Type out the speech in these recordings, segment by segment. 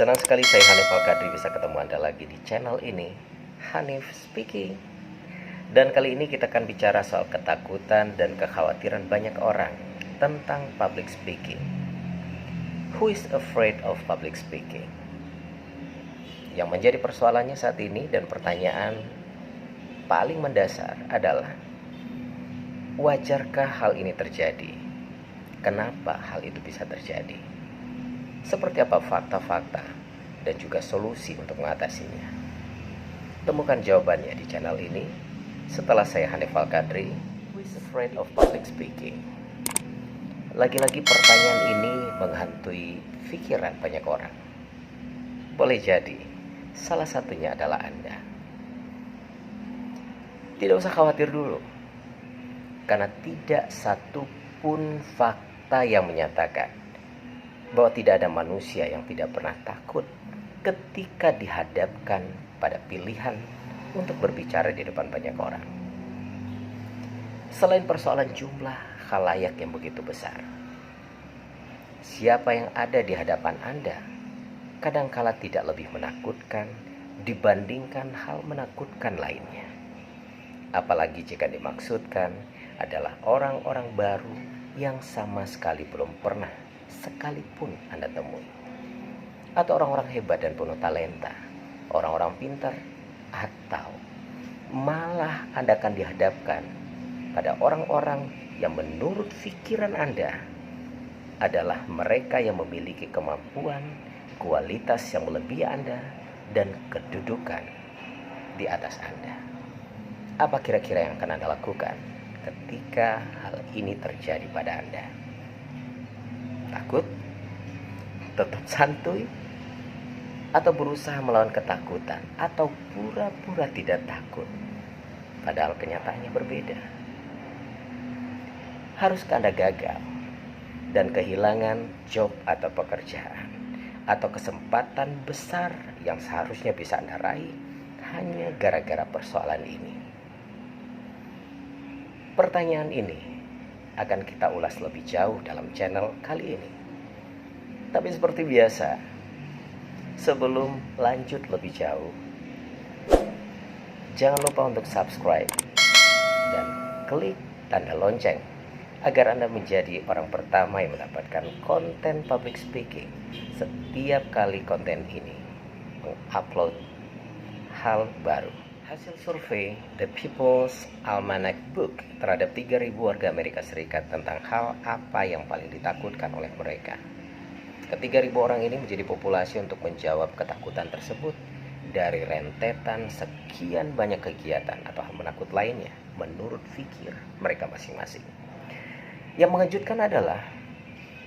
Senang sekali saya Hanif Al-Kadri bisa ketemu Anda lagi di channel ini, Hanif Speaking. Dan kali ini kita akan bicara soal ketakutan dan kekhawatiran banyak orang tentang public speaking. Who is afraid of public speaking? Yang menjadi persoalannya saat ini dan pertanyaan paling mendasar adalah, wajarkah hal ini terjadi? Kenapa hal itu bisa terjadi? Seperti apa fakta-fakta dan juga solusi untuk mengatasinya? Temukan jawabannya di channel ini setelah saya Hanif Al-Kadri, Who is afraid of public speaking? Lagi-lagi pertanyaan ini menghantui pikiran banyak orang. Boleh jadi salah satunya adalah Anda. Tidak usah khawatir dulu, karena tidak satu pun fakta yang menyatakan bahwa tidak ada manusia yang tidak pernah takut ketika dihadapkan pada pilihan untuk berbicara di depan banyak orang. Selain persoalan jumlah khalayak yang begitu besar, siapa yang ada di hadapan Anda kadangkala tidak lebih menakutkan dibandingkan hal menakutkan lainnya. Apalagi jika dimaksudkan adalah orang-orang baru yang sama sekali belum pernah sekalipun Anda temui, atau orang-orang hebat dan penuh talenta, orang-orang pintar, atau malah Anda akan dihadapkan pada orang-orang yang menurut pikiran Anda adalah mereka yang memiliki kemampuan, kualitas yang melebihi Anda, dan kedudukan di atas Anda. Apa kira-kira yang akan Anda lakukan ketika hal ini terjadi pada Anda? Takut? Tetap santuy? Atau berusaha melawan ketakutan? Atau pura-pura tidak takut? Padahal kenyataannya berbeda. Haruskah Anda gagal dan kehilangan job atau pekerjaan, atau kesempatan besar yang seharusnya bisa Anda raih hanya gara-gara persoalan ini? Pertanyaan ini akan kita ulas lebih jauh dalam channel kali ini. Tapi seperti biasa, sebelum lanjut lebih jauh, jangan lupa untuk subscribe dan klik tanda lonceng agar Anda menjadi orang pertama yang mendapatkan konten public speaking setiap kali konten ini mengupload hal baru. Hasil survei The People's Almanac Book terhadap 3.000 warga Amerika Serikat tentang hal apa yang paling ditakutkan oleh mereka. Ke-3.000 orang ini menjadi populasi untuk menjawab ketakutan tersebut dari rentetan sekian banyak kegiatan atau hal menakut lainnya menurut pikir mereka masing-masing. Yang mengejutkan adalah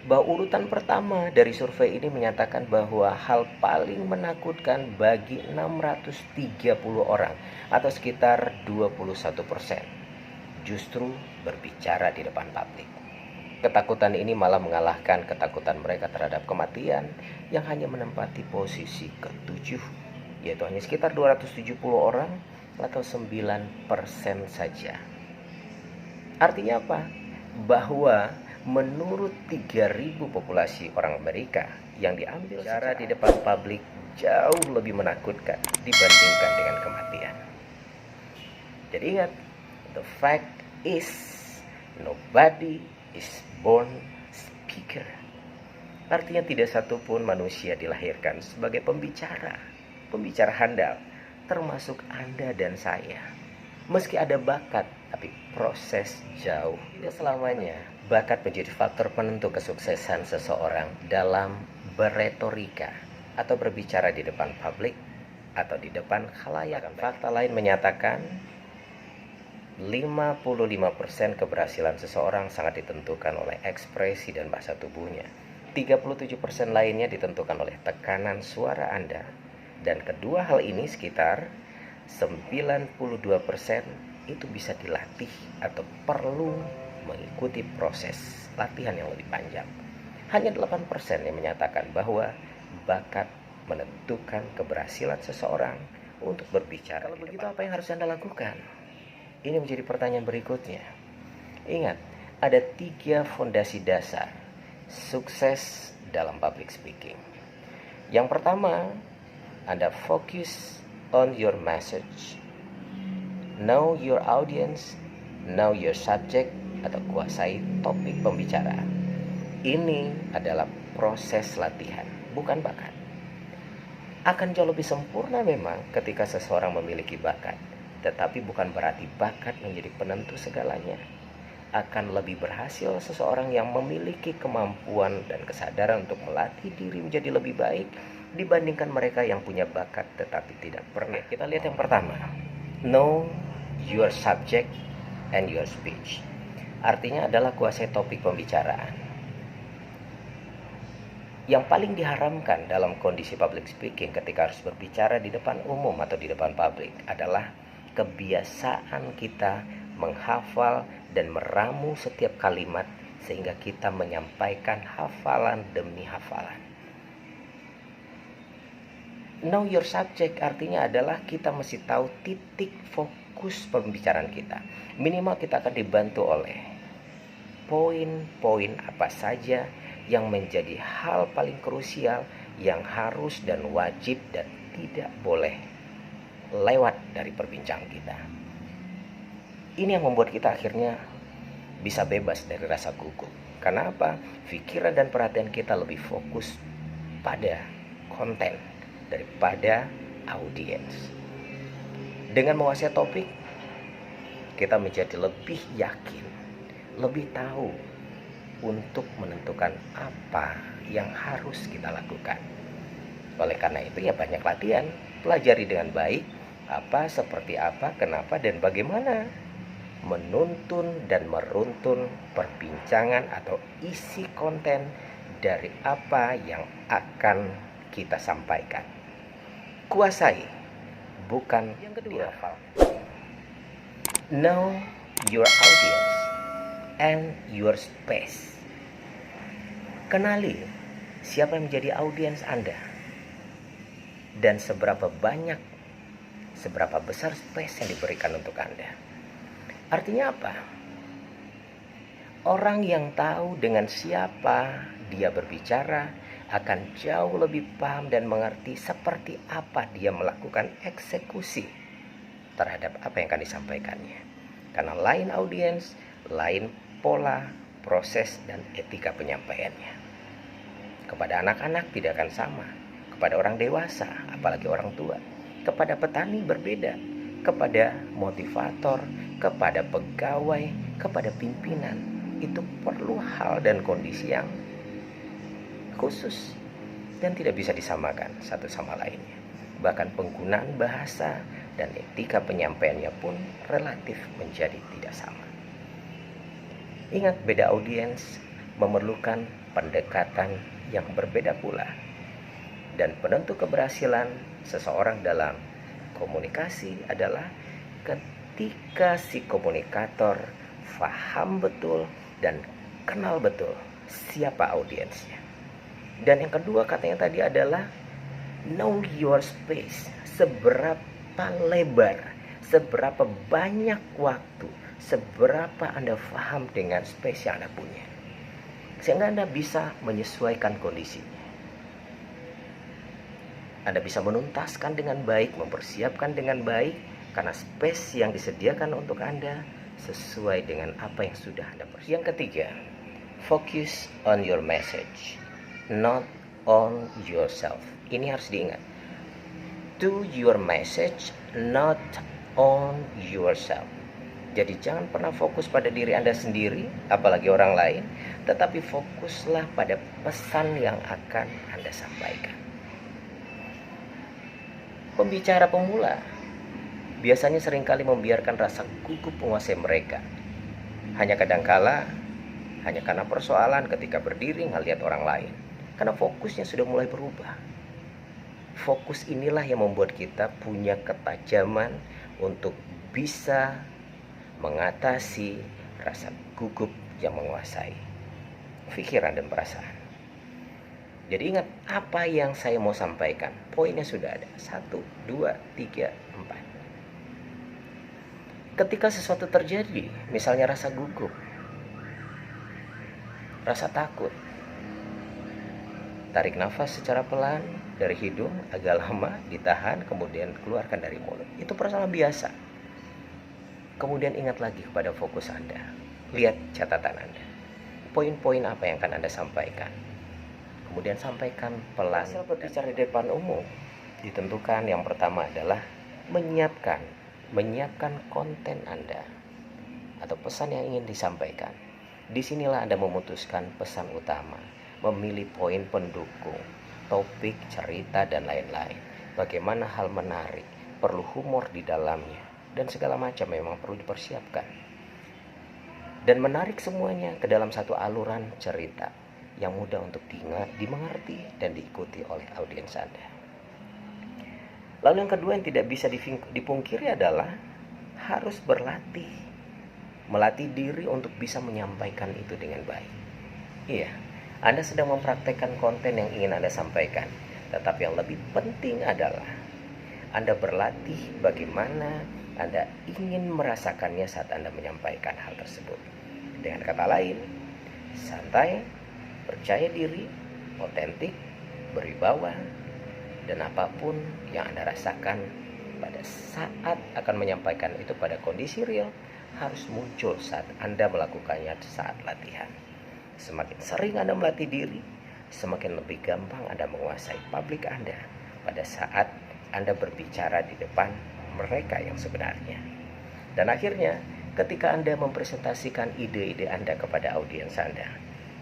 bahwa urutan pertama dari survei ini menyatakan bahwa hal paling menakutkan bagi 630 orang atau sekitar 21% justru berbicara di depan publik. Ketakutan ini malah mengalahkan ketakutan mereka terhadap kematian yang hanya menempati posisi ke-7, yaitu hanya sekitar 270 orang atau 9% saja. Artinya apa? Bahwa menurut 3.000 populasi orang Amerika yang diambil secara di depan publik jauh lebih menakutkan dibandingkan dengan kematian. Jadi ingat, the fact is nobody is born speaker. Artinya tidak satupun manusia dilahirkan sebagai pembicara handal, termasuk Anda dan saya. Meski ada bakat, tapi proses jauh. Tidak selamanya bakat menjadi faktor penentu kesuksesan seseorang dalam berretorika atau berbicara di depan publik atau di depan khalayak. Fakta lain menyatakan 55% keberhasilan seseorang sangat ditentukan oleh ekspresi dan bahasa tubuhnya. 37% lainnya ditentukan oleh tekanan suara Anda. Dan kedua hal ini sekitar 92% itu bisa dilatih atau perlu mengikuti proses latihan yang lebih panjang. Hanya 8% yang menyatakan bahwa bakat menentukan keberhasilan seseorang untuk berbicara. Kalau begitu apa yang harus Anda lakukan? Ini menjadi pertanyaan berikutnya. Ingat, ada 3 fondasi dasar sukses dalam public speaking. Yang pertama, Anda fokus on your message. Know your audience, know your subject, atau kuasai topik pembicaraan. Ini adalah proses latihan, bukan bakat. Akan jauh lebih sempurna memang ketika seseorang memiliki bakat, tetapi bukan berarti bakat menjadi penentu segalanya. Akan lebih berhasil seseorang yang memiliki kemampuan dan kesadaran untuk melatih diri menjadi lebih baik dibandingkan mereka yang punya bakat tetapi tidak pernah. Kita lihat yang pertama, know your subject and your speech. Artinya adalah kuasai topik pembicaraan. Yang paling diharamkan dalam kondisi public speaking ketika harus berbicara di depan umum atau di depan publik adalah kebiasaan kita menghafal dan meramu setiap kalimat sehingga kita menyampaikan hafalan demi hafalan. Know your subject artinya adalah kita mesti tahu titik fokus pembicaraan kita. Minimal kita akan dibantu oleh poin-poin apa saja yang menjadi hal paling krusial yang harus dan wajib dan tidak boleh lewat dari perbincangan kita. Ini yang membuat kita akhirnya bisa bebas dari rasa gugup. Karena apa? Pikiran dan perhatian kita lebih fokus pada konten daripada audiens. Dengan menguasai topik, kita menjadi lebih yakin, lebih tahu untuk menentukan apa yang harus kita lakukan. Oleh karena itu ya banyak latihan, pelajari dengan baik apa, seperti apa, kenapa, dan bagaimana menuntun dan meruntun perbincangan atau isi konten dari apa yang akan kita sampaikan. Kuasai, bukan yang kedua. Know your audience and your space. Kenali siapa yang menjadi audiens Anda dan seberapa besar space yang diberikan untuk Anda. Artinya apa? Orang yang tahu dengan siapa dia berbicara akan jauh lebih paham dan mengerti seperti apa dia melakukan eksekusi terhadap apa yang akan disampaikannya. Karena lain audiens, lain pola, proses, dan etika penyampaiannya. Kepada anak-anak tidak akan sama, kepada orang dewasa, apalagi orang tua, kepada petani berbeda, kepada motivator, kepada pegawai, kepada pimpinan. Itu perlu hal dan kondisi yang khusus dan tidak bisa disamakan satu sama lainnya. Bahkan penggunaan bahasa dan etika penyampaiannya pun relatif menjadi tidak sama. Ingat, beda audiens memerlukan pendekatan yang berbeda pula. Dan penentu keberhasilan seseorang dalam komunikasi adalah ketika si komunikator paham betul dan kenal betul siapa audiensnya. Dan yang kedua katanya tadi adalah know your space. Seberapa lebar, seberapa banyak waktu, seberapa Anda paham dengan space yang Anda punya, sehingga Anda bisa menyesuaikan kondisinya. Anda bisa menuntaskan dengan baik, mempersiapkan dengan baik, karena space yang disediakan untuk Anda sesuai dengan apa yang sudah Anda persiapkan. Yang ketiga, focus on your message, not on yourself. Ini harus diingat. To your message, not on yourself. Jadi jangan pernah fokus pada diri Anda sendiri, apalagi orang lain, tetapi fokuslah pada pesan yang akan Anda sampaikan. Pembicara pemula biasanya seringkali membiarkan rasa gugup menguasai mereka. Hanya karena persoalan ketika berdiri melihat orang lain. Karena fokusnya sudah mulai berubah. Fokus inilah yang membuat kita punya ketajaman untuk bisa mengatasi rasa gugup yang menguasai pikiran dan perasaan. Jadi ingat apa yang saya mau sampaikan. Poinnya sudah ada. 1, 2, 3, 4. Ketika sesuatu terjadi, misalnya rasa gugup, rasa takut, tarik nafas secara pelan, dari hidung, agak lama ditahan, kemudian keluarkan dari mulut. Itu persoalan biasa. Kemudian ingat lagi kepada fokus Anda. Lihat catatan Anda. Poin-poin apa yang akan Anda sampaikan. Kemudian sampaikan pelan. Hasil berbicara di depan umum ditentukan yang pertama adalah menyiapkan konten Anda atau pesan yang ingin disampaikan. Disinilah Anda memutuskan pesan utama, memilih poin pendukung, topik, cerita, dan lain-lain. Bagaimana hal menarik, perlu humor di dalamnya, dan segala macam memang perlu dipersiapkan. Dan menarik semuanya ke dalam satu aluran cerita yang mudah untuk dimengerti dan diikuti oleh audiens Anda. Lalu yang kedua yang tidak bisa dipungkiri adalah harus berlatih. Melatih diri untuk bisa menyampaikan itu dengan baik. Iya, Anda sedang mempraktekkan konten yang ingin Anda sampaikan. Tetapi yang lebih penting adalah Anda berlatih bagaimana Anda ingin merasakannya saat Anda menyampaikan hal tersebut. Dengan kata lain, santai, percaya diri, otentik, berwibawa, dan apapun yang Anda rasakan pada saat akan menyampaikan itu pada kondisi real harus muncul saat Anda melakukannya saat latihan. Semakin sering Anda melatih diri, semakin lebih gampang Anda menguasai publik Anda pada saat Anda berbicara di depan mereka yang sebenarnya. Dan akhirnya, ketika Anda mempresentasikan ide-ide Anda kepada audiens Anda,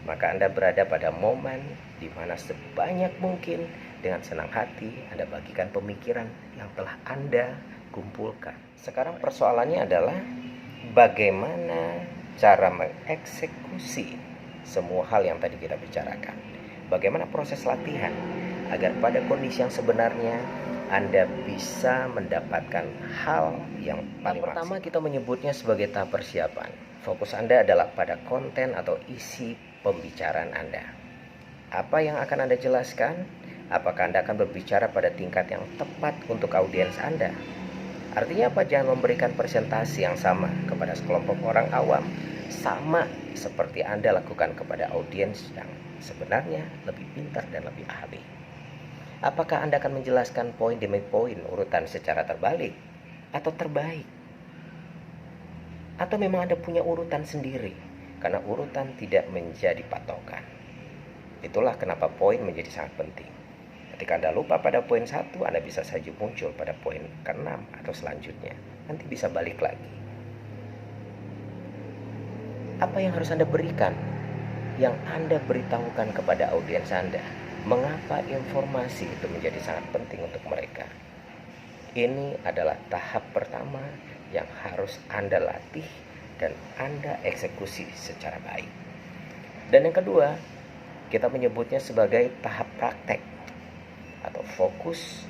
maka Anda berada pada momen di mana sebanyak mungkin dengan senang hati Anda bagikan pemikiran yang telah Anda kumpulkan. Sekarang persoalannya adalah bagaimana cara mengeksekusi semua hal yang tadi kita bicarakan. Bagaimana proses latihan agar pada kondisi yang sebenarnya Anda bisa mendapatkan hal yang paling pertama kita menyebutnya sebagai tahap persiapan. Fokus Anda adalah pada konten atau isi pembicaraan Anda. Apa yang akan Anda jelaskan? Apakah Anda akan berbicara pada tingkat yang tepat untuk audiens Anda? Artinya apa? Jangan memberikan presentasi yang sama kepada sekelompok orang awam, sama seperti Anda lakukan kepada audiens yang sebenarnya lebih pintar dan lebih ahli. Apakah Anda akan menjelaskan poin demi poin urutan secara terbalik atau terbaik? Atau memang Anda punya urutan sendiri? Karena urutan tidak menjadi patokan. Itulah kenapa poin menjadi sangat penting. Ketika Anda lupa pada poin 1, Anda bisa saja muncul pada poin ke-6 atau selanjutnya. Nanti bisa balik lagi. Apa yang harus Anda berikan? Yang Anda beritahukan kepada audiens Anda. Mengapa informasi itu menjadi sangat penting untuk mereka? Ini adalah tahap pertama yang harus Anda latih dan Anda eksekusi secara baik. Dan yang kedua, kita menyebutnya sebagai tahap praktek atau fokus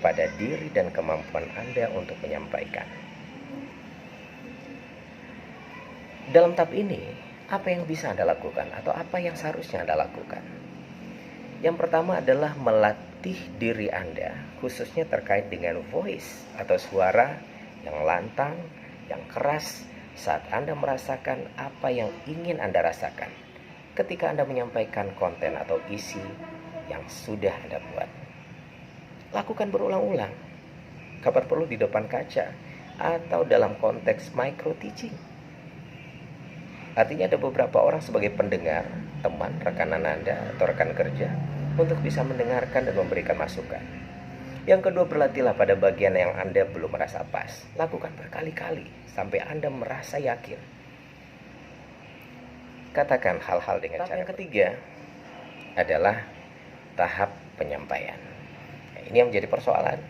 pada diri dan kemampuan Anda untuk menyampaikan. Dalam tahap ini, apa yang bisa Anda lakukan atau apa yang seharusnya Anda lakukan? Yang pertama adalah melatih diri Anda, khususnya terkait dengan voice atau suara yang lantang, yang keras saat Anda merasakan apa yang ingin Anda rasakan ketika Anda menyampaikan konten atau isi yang sudah Anda buat. Lakukan berulang-ulang. Kapan perlu di depan kaca atau dalam konteks micro teaching. Artinya ada beberapa orang sebagai pendengar, teman, rekanan Anda atau rekan kerja untuk bisa mendengarkan dan memberikan masukan. Yang kedua, berlatihlah pada bagian yang Anda belum merasa pas. Lakukan berkali-kali sampai Anda merasa yakin. Katakan hal-hal dengan cara. Yang ketiga adalah tahap penyampaian. Ini yang menjadi persoalan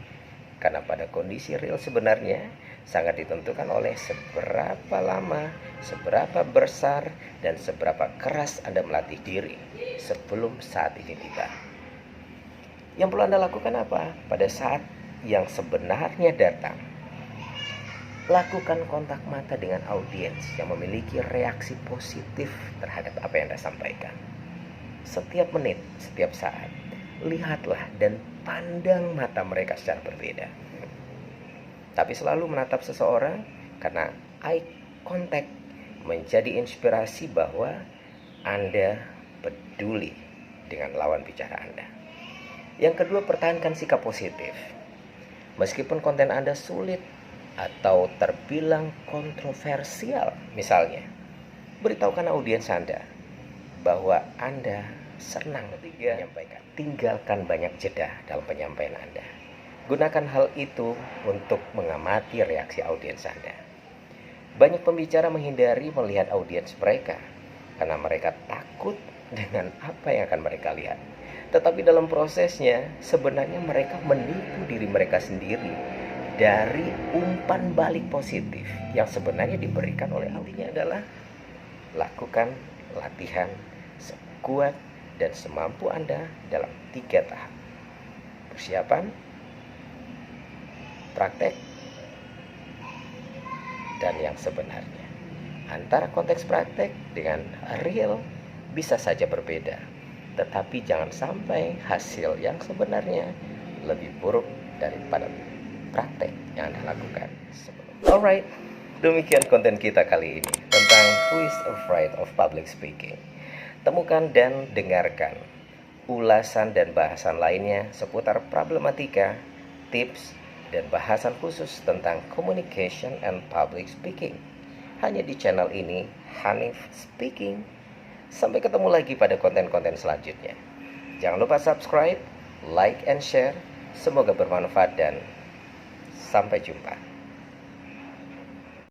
karena pada kondisi real sebenarnya sangat ditentukan oleh seberapa lama, seberapa besar, dan seberapa keras Anda melatih diri sebelum saat ini tiba. Yang perlu Anda lakukan apa? Pada saat yang sebenarnya datang, lakukan kontak mata dengan audiens yang memiliki reaksi positif terhadap apa yang Anda sampaikan. Setiap menit, setiap saat, lihatlah dan pandang mata mereka secara berbeda. Tapi selalu menatap seseorang karena eye contact menjadi inspirasi bahwa Anda peduli dengan lawan bicara Anda. Yang kedua, pertahankan sikap positif. Meskipun konten Anda sulit atau terbilang kontroversial, misalnya, beritahukan audiens Anda bahwa Anda senang menyampaikan. Tinggalkan banyak jeda dalam penyampaian Anda. Gunakan hal itu untuk mengamati reaksi audiens Anda. Banyak pembicara menghindari melihat audiens mereka karena mereka takut dengan apa yang akan mereka lihat. Tetapi dalam prosesnya sebenarnya mereka menipu diri mereka sendiri dari umpan balik positif yang sebenarnya diberikan oleh audiensnya. Adalah lakukan latihan sekuat dan semampu Anda dalam 3 tahap. Persiapan, praktek, dan yang sebenarnya. Antara konteks praktek dengan real bisa saja berbeda, tetapi jangan sampai hasil yang sebenarnya lebih buruk daripada praktek yang Anda lakukan sebelumnya. Alright, demikian konten kita kali ini tentang Who is Afraid of Public Speaking. Temukan dan dengarkan ulasan dan bahasan lainnya seputar problematika, tips, dan bahasan khusus tentang communication and public speaking hanya di channel ini, Hanif Speaking. Sampai ketemu lagi pada konten-konten selanjutnya. Jangan lupa subscribe, like, and share. Semoga bermanfaat dan sampai jumpa.